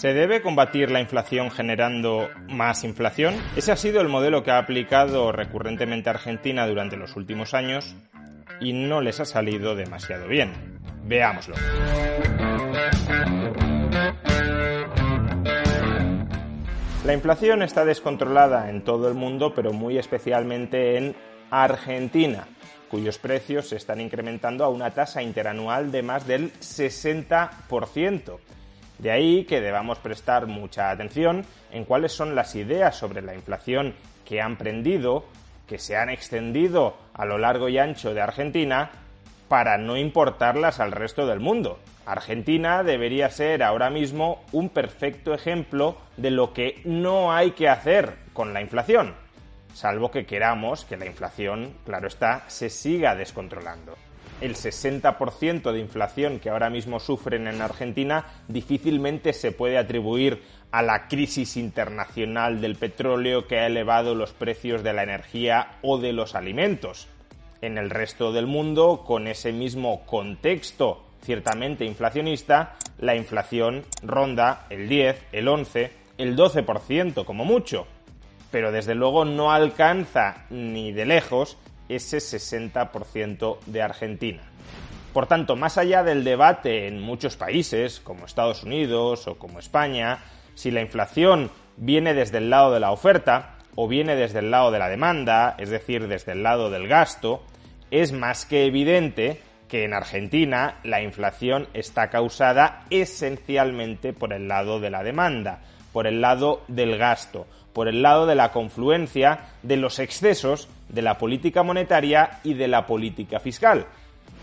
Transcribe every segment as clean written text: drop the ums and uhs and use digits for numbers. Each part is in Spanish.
¿Se debe combatir la inflación generando más inflación? Ese ha sido el modelo que ha aplicado recurrentemente Argentina durante los últimos años y no les ha salido demasiado bien. Veámoslo. La inflación está descontrolada en todo el mundo, pero muy especialmente en Argentina, cuyos precios se están incrementando a una tasa interanual de más del 60%. De ahí que debamos prestar mucha atención en cuáles son las ideas sobre la inflación que han prendido, que se han extendido a lo largo y ancho de Argentina, para no importarlas al resto del mundo. Argentina debería ser ahora mismo un perfecto ejemplo de lo que no hay que hacer con la inflación, salvo que queramos que la inflación, claro está, se siga descontrolando. El 60% de inflación que ahora mismo sufren en Argentina difícilmente se puede atribuir a la crisis internacional del petróleo que ha elevado los precios de la energía o de los alimentos. En el resto del mundo, con ese mismo contexto ciertamente inflacionista, la inflación ronda el 10, el 11, el 12% como mucho, pero desde luego no alcanza ni de lejos ese 60% de Argentina. Por tanto, más allá del debate en muchos países, como Estados Unidos o como España, si la inflación viene desde el lado de la oferta o viene desde el lado de la demanda, es decir, desde el lado del gasto, es más que evidente que en Argentina la inflación está causada esencialmente por el lado de la demanda, por el lado del gasto, por el lado de la confluencia de los excesos de la política monetaria y de la política fiscal.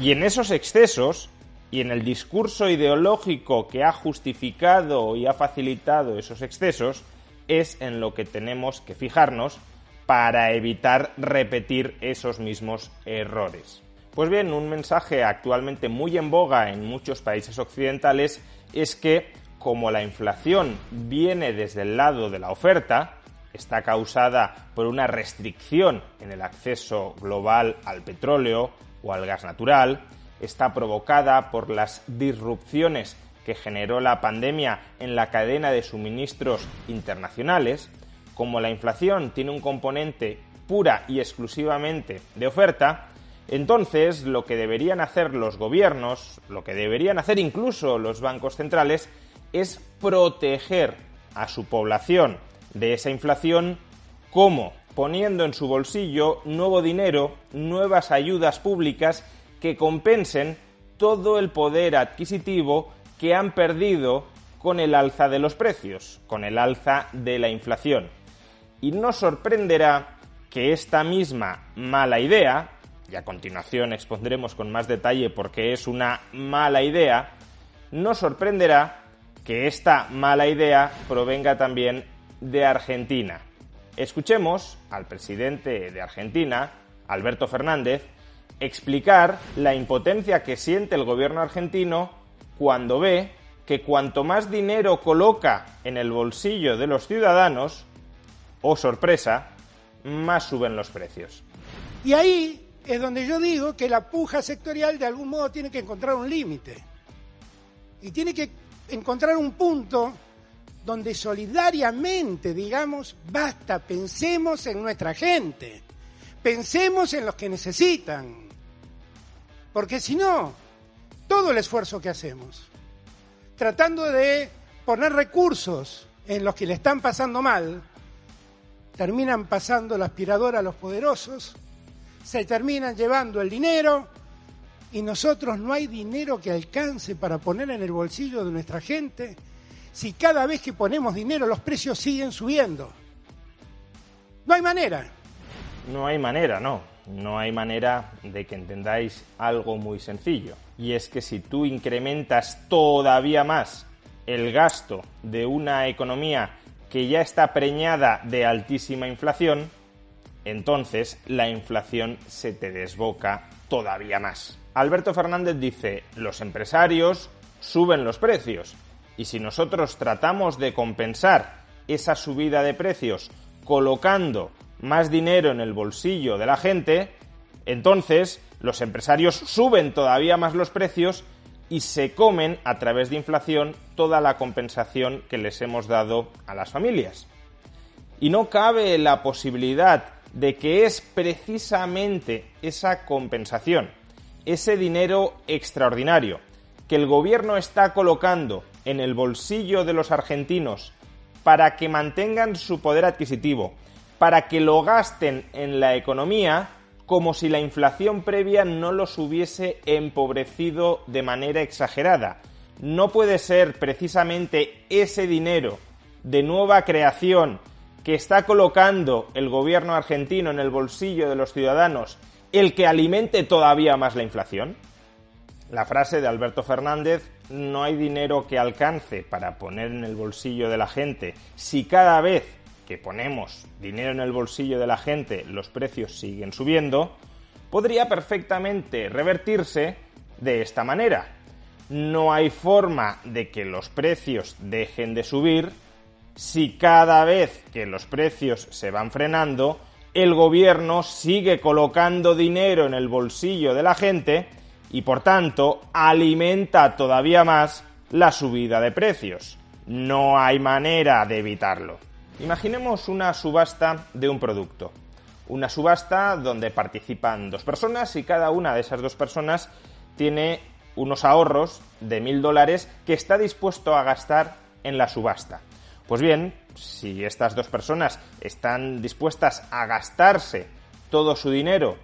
Y en esos excesos, y en el discurso ideológico que ha justificado y ha facilitado esos excesos, es en lo que tenemos que fijarnos para evitar repetir esos mismos errores. Pues bien, un mensaje actualmente muy en boga en muchos países occidentales es que, como la inflación viene desde el lado de la oferta, está causada por una restricción en el acceso global al petróleo o al gas natural, está provocada por las disrupciones que generó la pandemia en la cadena de suministros internacionales. Como la inflación tiene un componente pura y exclusivamente de oferta, entonces lo que deberían hacer los gobiernos, lo que deberían hacer incluso los bancos centrales, es proteger a su población de esa inflación. ¿Cómo? Poniendo en su bolsillo nuevo dinero, nuevas ayudas públicas que compensen todo el poder adquisitivo que han perdido con el alza de los precios, con el alza de la inflación. Y no sorprenderá que esta misma mala idea, y a continuación expondremos con más detalle por qué es una mala idea, no sorprenderá que esta mala idea provenga también de Argentina. Escuchemos al presidente de Argentina, Alberto Fernández, explicar la impotencia que siente el gobierno argentino cuando ve que cuanto más dinero coloca en el bolsillo de los ciudadanos, oh sorpresa, más suben los precios. Y ahí es donde yo digo que la puja sectorial de algún modo tiene que encontrar un límite. Y tiene que encontrar un punto donde solidariamente digamos, basta, pensemos en nuestra gente, pensemos en los que necesitan. Porque si no, todo el esfuerzo que hacemos, tratando de poner recursos en los que le están pasando mal, terminan pasando la aspiradora a los poderosos, se terminan llevando el dinero y nosotros no hay dinero que alcance para poner en el bolsillo de nuestra gente si cada vez que ponemos dinero los precios siguen subiendo. No hay manera. No hay manera, no. No hay manera de que entendáis algo muy sencillo. Y es que si tú incrementas todavía más el gasto de una economía que ya está preñada de altísima inflación, entonces la inflación se te desboca todavía más. Alberto Fernández dice, los empresarios suben los precios y si nosotros tratamos de compensar esa subida de precios colocando más dinero en el bolsillo de la gente, entonces los empresarios suben todavía más los precios y se comen a través de inflación toda la compensación que les hemos dado a las familias. Y no cabe la posibilidad de que es precisamente esa compensación, ese dinero extraordinario que el gobierno está colocando en el bolsillo de los argentinos para que mantengan su poder adquisitivo, para que lo gasten en la economía, como si la inflación previa no los hubiese empobrecido de manera exagerada. No puede ser precisamente ese dinero de nueva creación que está colocando el gobierno argentino en el bolsillo de los ciudadanos el que alimente todavía más la inflación. La frase de Alberto Fernández, no hay dinero que alcance para poner en el bolsillo de la gente si cada vez que ponemos dinero en el bolsillo de la gente los precios siguen subiendo, podría perfectamente revertirse de esta manera. No hay forma de que los precios dejen de subir si cada vez que los precios se van frenando, el gobierno sigue colocando dinero en el bolsillo de la gente y, por tanto, alimenta todavía más la subida de precios. No hay manera de evitarlo. Imaginemos una subasta de un producto. Una subasta donde participan 2 personas y cada una de esas 2 personas tiene unos ahorros de $1.000 que está dispuesto a gastar en la subasta. Pues bien, si estas 2 personas están dispuestas a gastarse todo su dinero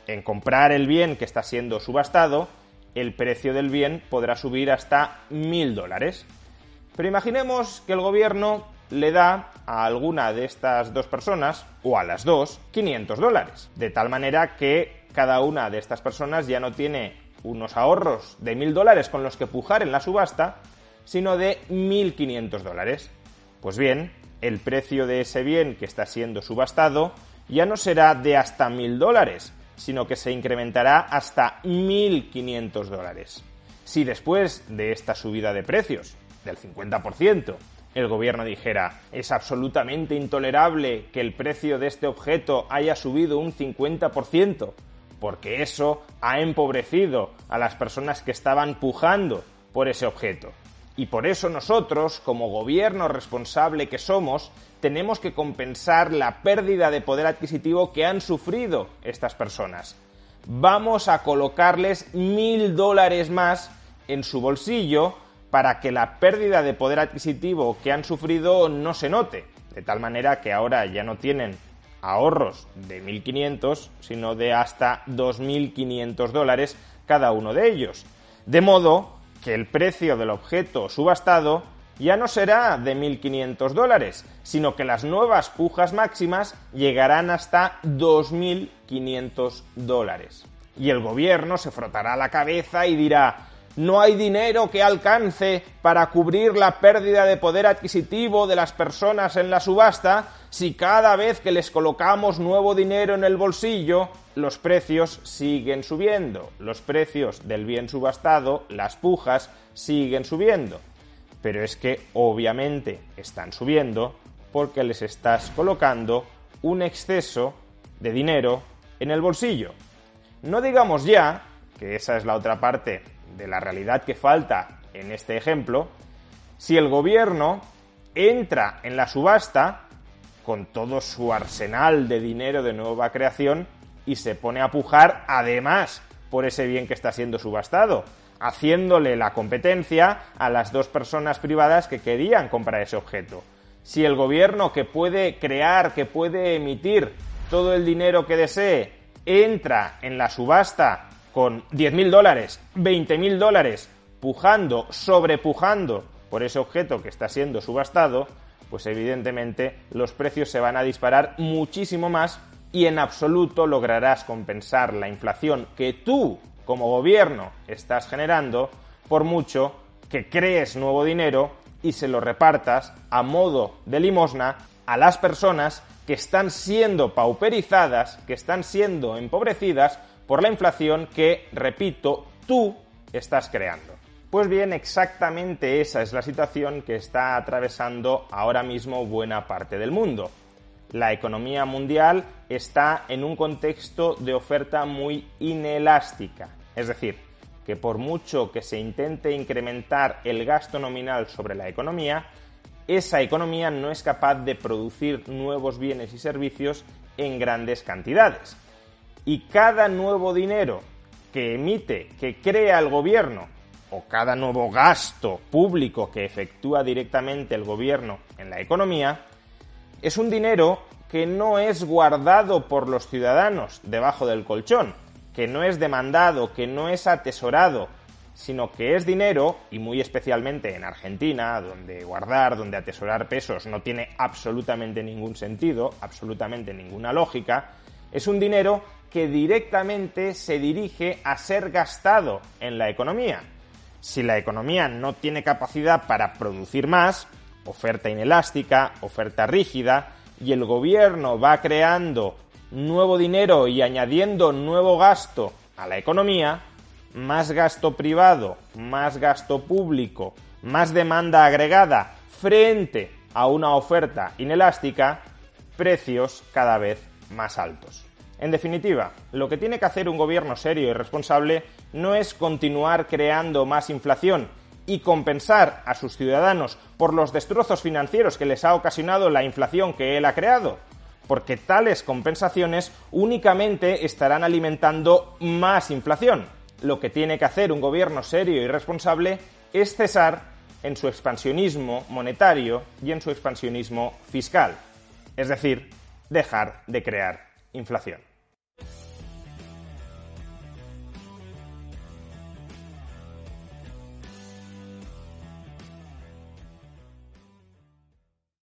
en comprar el bien que está siendo subastado, el precio del bien podrá subir hasta $1.000. Pero imaginemos que el gobierno le da a alguna de estas 2 personas, o a las 2, $500, de tal manera que cada una de estas personas ya no tiene unos ahorros de $1.000 con los que pujar en la subasta, sino de $1.500. Pues bien, el precio de ese bien que está siendo subastado ya no será de hasta $1.000, sino que se incrementará hasta $1.500. Si después de esta subida de precios, del 50%, el gobierno dijera, es absolutamente intolerable que el precio de este objeto haya subido un 50%, porque eso ha empobrecido a las personas que estaban pujando por ese objeto. Y por eso nosotros, como gobierno responsable que somos, tenemos que compensar la pérdida de poder adquisitivo que han sufrido estas personas. Vamos a colocarles $1.000 más en su bolsillo para que la pérdida de poder adquisitivo que han sufrido no se note, de tal manera que ahora ya no tienen ahorros de 1.500, sino de hasta $2.500 cada uno de ellos. De modo que el precio del objeto subastado ya no será de $1.500, sino que las nuevas pujas máximas llegarán hasta $2.500. Y el gobierno se frotará la cabeza y dirá, no hay dinero que alcance para cubrir la pérdida de poder adquisitivo de las personas en la subasta si cada vez que les colocamos nuevo dinero en el bolsillo, los precios siguen subiendo. Los precios del bien subastado, las pujas, siguen subiendo. Pero es que obviamente están subiendo porque les estás colocando un exceso de dinero en el bolsillo. No digamos ya, que esa es la otra parte de la realidad que falta en este ejemplo, si el gobierno entra en la subasta con todo su arsenal de dinero de nueva creación y se pone a pujar además por ese bien que está siendo subastado, haciéndole la competencia a las 2 personas privadas que querían comprar ese objeto. Si el gobierno, que puede crear, que puede emitir todo el dinero que desee, entra en la subasta con $10.000, $20.000, pujando, sobrepujando por ese objeto que está siendo subastado, pues evidentemente los precios se van a disparar muchísimo más y en absoluto lograrás compensar la inflación que tú, como gobierno, estás generando, por mucho que crees nuevo dinero y se lo repartas a modo de limosna a las personas que están siendo pauperizadas, que están siendo empobrecidas por la inflación que, repito, tú estás creando. Pues bien, exactamente esa es la situación que está atravesando ahora mismo buena parte del mundo. La economía mundial está en un contexto de oferta muy inelástica, es decir, que por mucho que se intente incrementar el gasto nominal sobre la economía, esa economía no es capaz de producir nuevos bienes y servicios en grandes cantidades. Y cada nuevo dinero que emite, que crea el gobierno, o cada nuevo gasto público que efectúa directamente el gobierno en la economía, es un dinero que no es guardado por los ciudadanos debajo del colchón, que no es demandado, que no es atesorado, sino que es dinero, y muy especialmente en Argentina, donde guardar, donde atesorar pesos no tiene absolutamente ningún sentido, absolutamente ninguna lógica, es un dinero que directamente se dirige a ser gastado en la economía. Si la economía no tiene capacidad para producir más, oferta inelástica, oferta rígida, y el gobierno va creando nuevo dinero y añadiendo nuevo gasto a la economía, más gasto privado, más gasto público, más demanda agregada frente a una oferta inelástica, precios cada vez más altos. En definitiva, lo que tiene que hacer un gobierno serio y responsable no es continuar creando más inflación y compensar a sus ciudadanos por los destrozos financieros que les ha ocasionado la inflación que él ha creado, porque tales compensaciones únicamente estarán alimentando más inflación. Lo que tiene que hacer un gobierno serio y responsable es cesar en su expansionismo monetario y en su expansionismo fiscal, es decir, dejar de crear inflación.